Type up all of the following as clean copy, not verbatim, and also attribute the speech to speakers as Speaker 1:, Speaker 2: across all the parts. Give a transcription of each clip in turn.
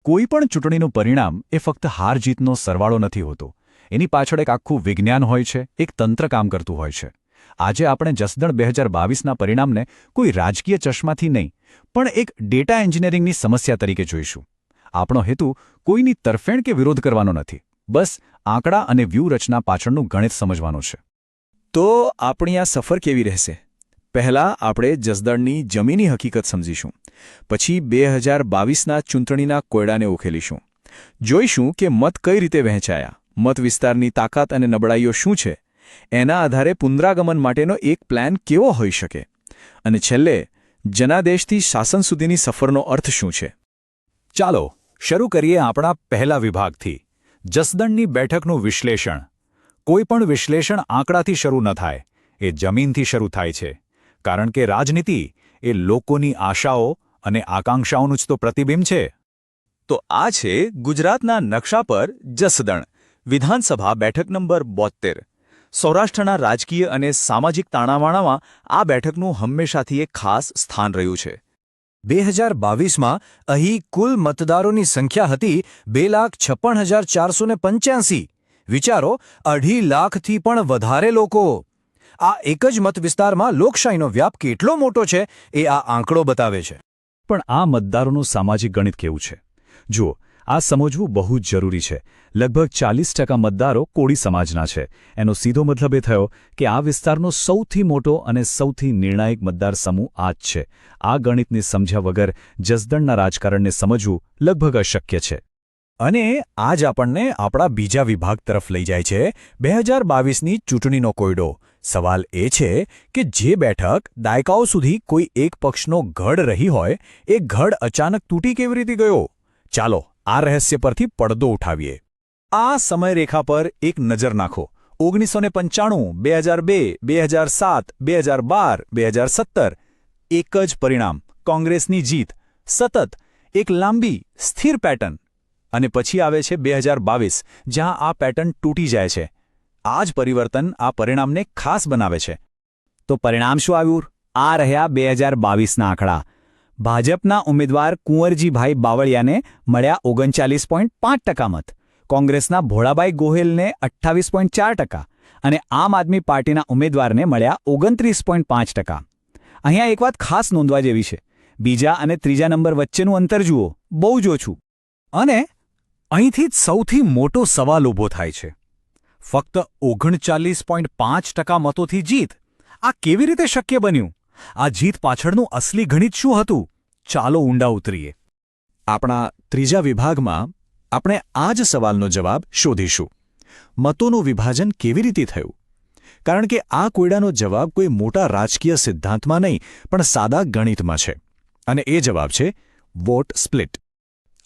Speaker 1: કોઈ પણ ચૂંટણીનું પરિણામ એ ફક્ત હાર-જીતનો સરવાળો નથી હોતો. એની પાછળ એક આખું વિજ્ઞાન હોય છે, એક તંત્ર કામ કરતું હોય છે. આજે આપણે જસદણ 2022ના પરિણામને કોઈ રાજકીય ચશ્માથી નહીં, પણ એક ડેટા એન્જિનિયરિંગની સમસ્યા તરીકે જોઈશું. આપણો હેતુ કોઈની તરફેણ કે વિરોધ કરવાનો નથી, બસ આંકડા અને વ્યૂહરચના પાછળનું ગણિત સમજવાનું છે.
Speaker 2: તો આપણી આ સફર કેવી રહેશે? પહેલાં આપણે જસદણની જમીની હકીકત સમજીશું. પછી 2022ના ચૂંટણીના કોયડાને ઉકેલીશું. જોઈશું કે મત કઈ રીતે વહેંચાયા, મત વિસ્તારની તાકાત અને નબળાઈઓ શું છે, એના આધારે પુનરાગમન માટેનો એક પ્લાન કેવો હોઈ શકે, અને છેલ્લે જનાદેશથી શાસન સુધીની સફરનો અર્થ શું છે.
Speaker 1: ચાલો શરૂ કરીએ આપણા પહેલા વિભાગથી, જસદણની બેઠકનું વિશ્લેષણ. કોઈ પણ વિશ્લેષણ આંકડાથી શરૂ ન થાય, એ જમીનથી શરૂ થાય છે. કારણ કે રાજનીતિ એ લોકોની આશાઓ અને આકાંક્ષાઓનું જ તો પ્રતિબિંબ છે.
Speaker 2: તો આ છે ગુજરાતના નકશા પર જસદણ, વિધાનસભા બેઠક નંબર 72. સૌરાષ્ટ્રના રાજકીય અને સામાજિક તાણાવાણામાં આ બેઠકનું હંમેશાથી એક ખાસ સ્થાન રહ્યું છે.
Speaker 3: 2022માં અહીં કુલ મતદારોની સંખ્યા હતી 2,56,485. વિચારો, 2.5 લાખથી પણ વધારે લોકો. આ એક જ મત વિસ્તારમાં લોકશાહીનો વ્યાપ કેટલો મોટો છે એ આ આંકડો બતાવે છે.
Speaker 1: પણ આ મતદારોનું સામાજિક ગણિત કેવું છે? જુઓ, આ સમજવું બહુ જ જરૂરી છે. લગભગ 40% મતદારો કોળી સમાજના છે. એનો સીધો મતલબ એ થયો કે આ વિસ્તારનો સૌથી મોટો અને સૌથી નિર્ણાયક મતદાર સમૂહ આ જ છે. આ ગણિતને સમજ્યા વગર જસદણના રાજકારણને સમજવું લગભગ અશક્ય છે.
Speaker 3: અને આજ આપણને આપણા બીજા વિભાગ તરફ લઈ જાય છે, 2022ની ચૂંટણીનો કોયડો. સવાલ એ છે કે જે બેઠક દાયકાઓ સુધી કોઈ એક પક્ષનો ગઢ રહી હોય, એ ગઢ અચાનક તૂટી કેવી રીતે ગયો? ચાલો આ રહસ્ય પરથી પડદો ઉઠાવીએ.
Speaker 2: આ સમયરેખા પર એક નજર નાખો. 1995, 2002, 2007, 2012, 2017 એક જ પરિણામ, કોંગ્રેસની જીત. સતત એક લાંબી સ્થિર પેટર્ન. અને પછી આવે છે 2022, જ્યાં આ પેટર્ન તૂટી જાય છે. આ જ પરિવર્તન આ પરિણામને ખાસ બનાવે છે.
Speaker 4: તો પરિણામ શું આવ્યું? આ રહ્યા 2022ના આંકડા. ભાજપના ઉમેદવાર કુંવરજીભાઈ બાવળિયાને મળ્યા 39.5% મત, કોંગ્રેસના ભોળાભાઈ ગોહિલને 28.4% અને આમ આદમી પાર્ટીના ઉમેદવારને મળ્યા 29.5%. અહીંયા એક વાત ખાસ નોંધવા જેવી છે. બીજા અને ત્રીજા નંબર વચ્ચેનું અંતર જુઓ, બહુ જ ઓછું.
Speaker 3: અને અહીંથી જ સૌથી મોટો સવાલ ઊભો થાય છે. ફક્ત 39.5% મતોથી જીત, આ કેવી રીતે શક્ય બન્યું? આ જીત પાછળનું અસલી ગણિત શું હતું? ચાલો ઊંડા ઉતરીએ.
Speaker 2: આપણા ત્રીજા વિભાગમાં આપણે આ જ સવાલનો જવાબ શોધીશું. મતોનું વિભાજન કેવી રીતે થયું? કારણ કે આ કોયડાનો જવાબ કોઈ મોટા રાજકીય સિદ્ધાંતમાં નહીં, પણ સાદા ગણિતમાં છે. અને એ જવાબ છે વોટ સ્પ્લિટ.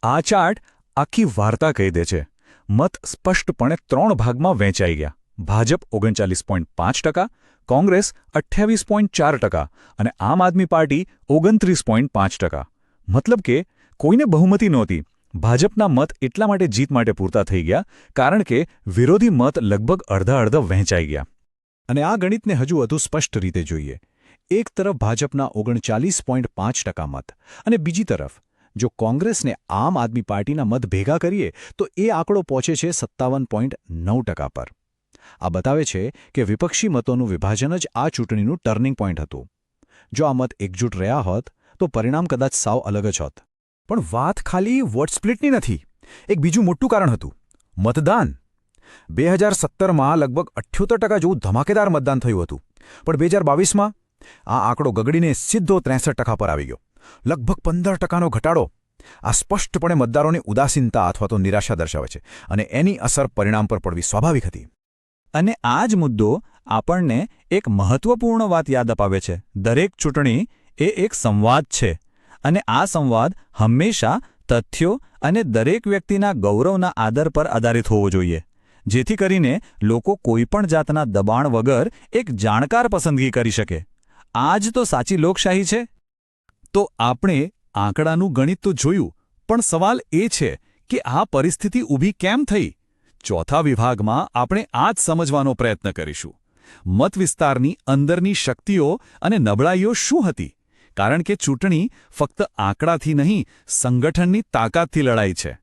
Speaker 1: આ ચાર્ટ આખી વાર્તા કહી દે છે. મત સ્પષ્ટપણે 3 ભાગમાં વહેંચાઈ ગયા. ભાજપ 39.5%, કોંગ્રેસ 28.4% અને આમ આદમી પાર્ટી 29.5%. મતલબ કે કોઈને બહુમતી નહોતી. ભાજપના મત એટલા માટે જીત માટે પૂરતા થઈ ગયા કારણ કે વિરોધી મત લગભગ અડધા વહેંચાઈ ગયા. અને આ ગણિતને હજુ વધુ સ્પષ્ટ રીતે જોઈએ. એક તરફ ભાજપના 39.5% મત અને બીજી તરફ જો કોંગ્રેસને આમ આદમી પાર્ટીના મત ભેગા કરીએ તો એ આંકડો પહોંચે છે 57.9% પર. આ બતાવે છે કે વિપક્ષી મતોનું વિભાજન જ આ ચૂંટણીનું ટર્નિંગ પોઈન્ટ હતું. જો આ મત એકજૂટ રહ્યા હોત તો પરિણામ કદાચ સાવ અલગ જ હોત.
Speaker 3: પણ વાત ખાલી વોટ સ્પ્લિટની નથી. એક બીજું મોટું કારણ હતું, મતદાન. 2017માં લગભગ 78% જેવું ધમાકેદાર મતદાન થયું હતું. પણ 2022માં આ આંકડો ગગડીને સીધો 63% પર આવી ગયો. લગભગ 15%નો ઘટાડો. આ સ્પષ્ટપણે મતદારોની ઉદાસીનતા અથવા તો નિરાશા દર્શાવે છે, અને એની અસર પરિણામ પર પડવી સ્વાભાવિક હતી.
Speaker 4: અને આ જ મુદ્દો આપણને એક મહત્વપૂર્ણ વાત યાદ અપાવે છે. દરેક ચૂંટણી એ એક સંવાદ છે, અને આ સંવાદ હંમેશા તથ્યો અને દરેક વ્યક્તિના ગૌરવના આદર પર આધારિત હોવો જોઈએ, જેથી કરીને લોકો કોઈપણ જાતના દબાણ વગર એક જાણકાર પસંદગી કરી શકે. આ જ તો સાચી લોકશાહી છે.
Speaker 1: તો આપણે આંકડાનું ગણિત તો જોયું, પણ સવાલ એ છે કે આ પરિસ્થિતિ ઊભી કેમ થઈ? ચોથા વિભાગમાં આપણે આ જ સમજવાનો પ્રયત્ન કરીશું. મત વિસ્તારની અંદરની શક્તિઓ અને નબળાઈઓ શું હતી? કારણ કે ચૂંટણી ફક્ત આંકડાથી નહીં, સંગઠનની તાકાતથી લડાઈ છે.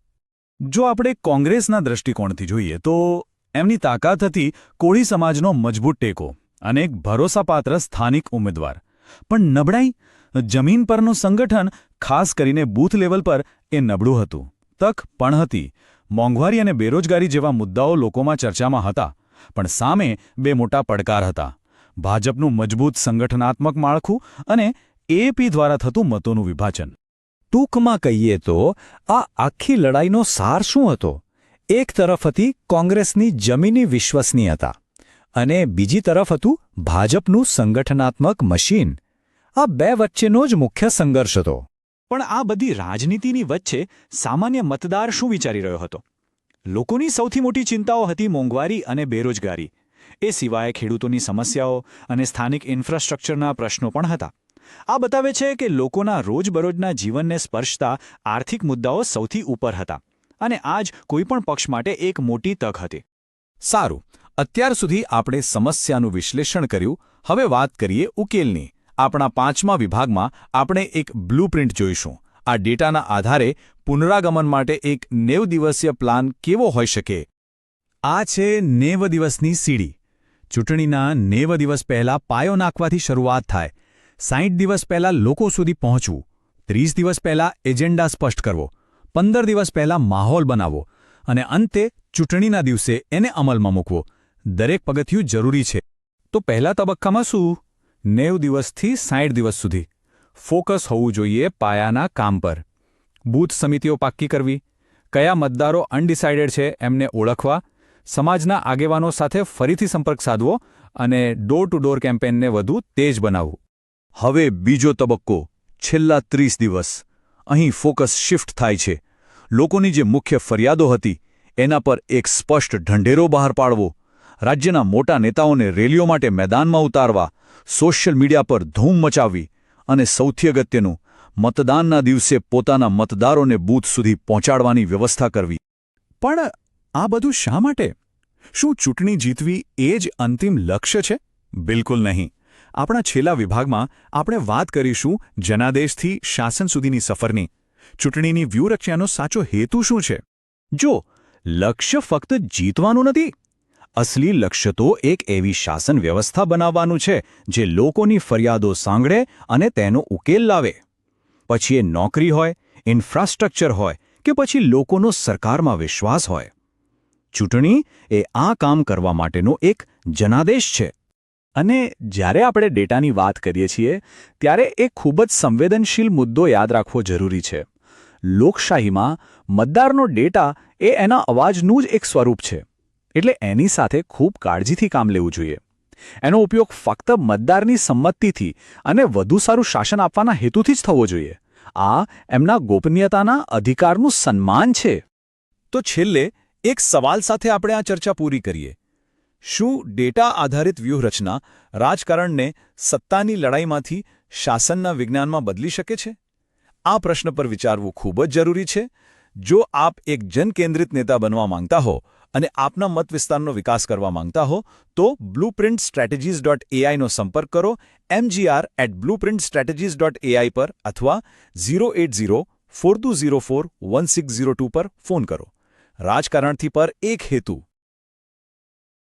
Speaker 1: જો આપણે કોંગ્રેસના દૃષ્ટિકોણથી જોઈએ તો એમની તાકાત હતી કોળી સમાજનો મજબૂત ટેકો અને એક ભરોસાપાત્ર સ્થાનિક ઉમેદવાર. પણ નબળાઈ, જમીન પરનું સંગઠન, ખાસ કરીને બૂથ લેવલ પર એ નબળું હતું. તક પણ હતી. મોંઘવારી અને બેરોજગારી જેવા મુદ્દાઓ લોકોમાં ચર્ચામાં હતા, પણ સામે બે મોટા પડકાર હતા: ભાજપનું મજબૂત સંગઠનાત્મક માળખું અને એપી દ્વારા થતું મતોનું વિભાજન.
Speaker 4: ટૂંકમાં કહીએ તો આ આખી લડાઈનો સાર શું હતો? એક તરફ હતી કોંગ્રેસની જમીની વિશ્વસનીયતા અને બીજી તરફ હતું ભાજપનું સંગઠનાત્મક મશીન. આ બે વચ્ચેનો જ મુખ્ય સંઘર્ષ હતો.
Speaker 2: પણ આ બધી રાજનીતિની વચ્ચે સામાન્ય મતદાર શું વિચારી રહ્યો હતો? લોકોની સૌથી મોટી ચિંતાઓ હતી મોંઘવારી અને બેરોજગારી. એ સિવાય ખેડૂતોની સમસ્યાઓ અને સ્થાનિક ઇન્ફ્રાસ્ટ્રક્ચરના પ્રશ્નો પણ હતા. આ બતાવે છે કે લોકોના રોજબરોજના જીવનને સ્પર્શતા આર્થિક મુદ્દાઓ સૌથી ઉપર હતા. અને આ જ કોઈપણ પક્ષ માટે એક મોટી તક હતી.
Speaker 1: સારું, અત્યાર સુધી આપણે સમસ્યાનું વિશ્લેષણ કર્યું. હવે વાત કરીએ ઉકેલની. આપણા 5મા વિભાગમાં આપણે એક બ્લુપ્રિન્ટ જોઈશું. આ ડેટાના આધારે પુનરાગમન માટે એક 90 દિવસીય પ્લાન કેવો હોઈ શકે?
Speaker 3: આ છે 90 દિવસની સીડી. ચૂંટણીના 90 દિવસ પહેલાં પાયો નાખવાથી શરૂઆત થાય. 60 દિવસ પહેલાં લોકો સુધી પહોંચવું, 30 દિવસ પહેલાં એજન્ડા સ્પષ્ટ કરવો, 15 દિવસ પહેલાં માહોલ બનાવવો અને અંતે ચૂંટણીના દિવસે એને અમલમાં મૂકવો. દરેક પગથિયું જરૂરી છે.
Speaker 1: તો પહેલા તબક્કામાં શું? 90 દિવસથી 60 દિવસ સુધી ફોકસ હોવું જોઈએ પાયાના કામ પર. બૂથ સમિતિઓ પાક્કી કરવી, કયા મતદારો અનડિસાઇડેડ છે એમને ઓળખવા, સમાજના આગેવાનો સાથે ફરીથી સંપર્ક સાધવો અને ડોર ટુ ડોર કેમ્પેનને વધુ તેજ બનાવવું.
Speaker 3: હવે બીજો તબક્કો, છેલ્લા 30 દિવસ. અહીં ફોકસ શિફ્ટ થાય છે. લોકોની જે મુખ્ય ફરિયાદો હતી એના પર એક સ્પષ્ટ ઢંઢેરો બહાર પાડવો, રાજ્યના મોટા નેતાઓને રેલીઓ માટે મેદાનમાં ઉતારવા, સોશિયલ મીડિયા પર ધૂમ મચાવવી અને સૌથી અગત્યનું, મતદાનના દિવસે પોતાના મતદારોને બૂથ સુધી પહોંચાડવાની વ્યવસ્થા કરવી.
Speaker 1: પણ આ બધું શા માટે? શું ચૂંટણી જીતવી એ જ અંતિમ લક્ષ્ય છે? બિલકુલ નહીં. આપણા છેલ્લા વિભાગમાં આપણે વાત કરીશું જનાદેશથી શાસન સુધીની સફરની. ચૂંટણીની વ્યૂહરચનાનો સાચો હેતુ શું છે?
Speaker 4: જો લક્ષ્ય ફક્ત જીતવાનું નથી, અસલી લક્ષ્ય તો એક એવી શાસન વ્યવસ્થા બનાવવાનું છે જે લોકોની ફરિયાદો સાંભળે અને તેનો ઉકેલ લાવે. પછી એ નોકરી હોય, ઇન્ફ્રાસ્ટ્રક્ચર હોય કે પછી લોકોનો સરકારમાં વિશ્વાસ હોય. ચૂંટણી એ આ કામ કરવા માટેનો એક જનાદેશ છે. અને જ્યારે આપણે ડેટાની વાત કરીએ છીએ ત્યારે એક ખૂબ જ સંવેદનશીલ મુદ્દો યાદ રાખવો જરૂરી છે. લોકશાહીમાં મતદારનો ડેટા એ એના અવાજનું જ એક સ્વરૂપ છે. એટલે એની સાથે ખૂબ કાળજીથી કામ લેવું જોઈએ. એનો ઉપયોગ ફક્ત મતદારની સંમતિથી અને વધુ સારું શાસન આપવાના હેતુથી જ થવો જોઈએ. આ એમના ગોપનીયતાના અધિકારનું સન્માન છે.
Speaker 1: તો છેલ્લે એક સવાલ સાથે આપણે આ ચર્ચા પૂરી કરીએ. શું ડેટા આધારિત વ્યૂહરચના રાજકારણને સત્તાની લડાઈમાંથી શાસનના વિજ્ઞાનમાં બદલી શકે છે? આ પ્રશ્ન પર વિચારવું ખૂબ જ જરૂરી છે. જો આપ એક જનકેન્દ્રિત નેતા બનવા માંગતા હો અને આપના મત વિસ્તારનો વિકાસ કરવા માંગતા હો તો blueprintstrategies.ai નો સંપર્ક કરો, mgr@blueprintstrategies.ai પર અથવા 08042041602 પર ફોન કરો. રાજકારણથી પર એક હેતુ,